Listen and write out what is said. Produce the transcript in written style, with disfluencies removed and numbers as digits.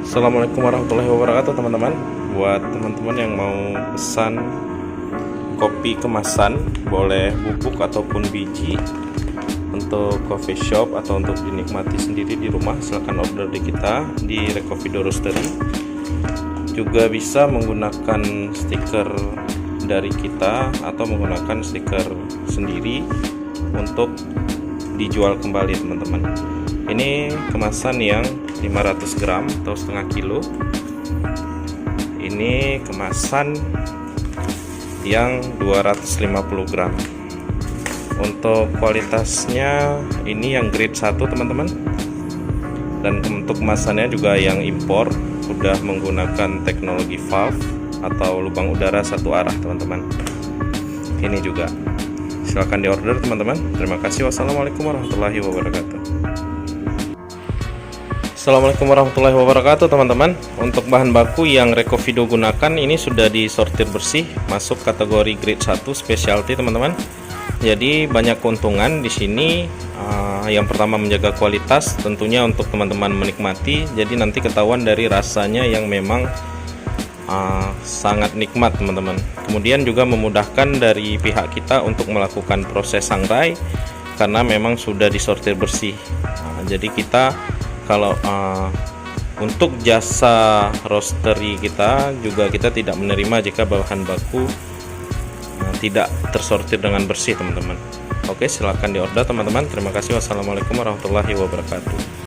Assalamualaikum warahmatullahi wabarakatuh teman-teman. Buat teman-teman yang mau pesan kopi kemasan, boleh bubuk ataupun biji, untuk coffee shop atau untuk dinikmati sendiri di rumah, silahkan order di kita di Recovido Roastery. Juga bisa menggunakan stiker dari kita atau menggunakan stiker sendiri untuk dijual kembali teman-teman. Ini kemasan yang 500 gram atau setengah kilo. Ini kemasan yang 250 gram. Untuk kualitasnya ini yang grade 1 teman-teman. Dan untuk kemasannya juga yang impor, udah menggunakan teknologi valve atau lubang udara satu arah teman-teman. Ini juga silahkan diorder teman-teman. Terima kasih. Wassalamualaikum warahmatullahi wabarakatuh. Assalamualaikum warahmatullahi wabarakatuh teman-teman. Untuk bahan baku yang Recovido gunakan ini sudah disortir bersih, masuk kategori grade 1 specialty teman-teman. Jadi banyak keuntungan di sini. Yang pertama menjaga kualitas, tentunya untuk teman-teman menikmati. Jadi nanti ketahuan dari rasanya yang memang sangat nikmat teman-teman. Kemudian juga memudahkan dari pihak kita untuk melakukan proses sangrai karena memang sudah disortir bersih. Jadi kita kalau untuk jasa roastery kita juga kita tidak menerima jika bahan baku tidak tersortir dengan bersih teman-teman. Oke, silahkan diorder teman-teman. Terima kasih. Wassalamualaikum warahmatullahi wabarakatuh.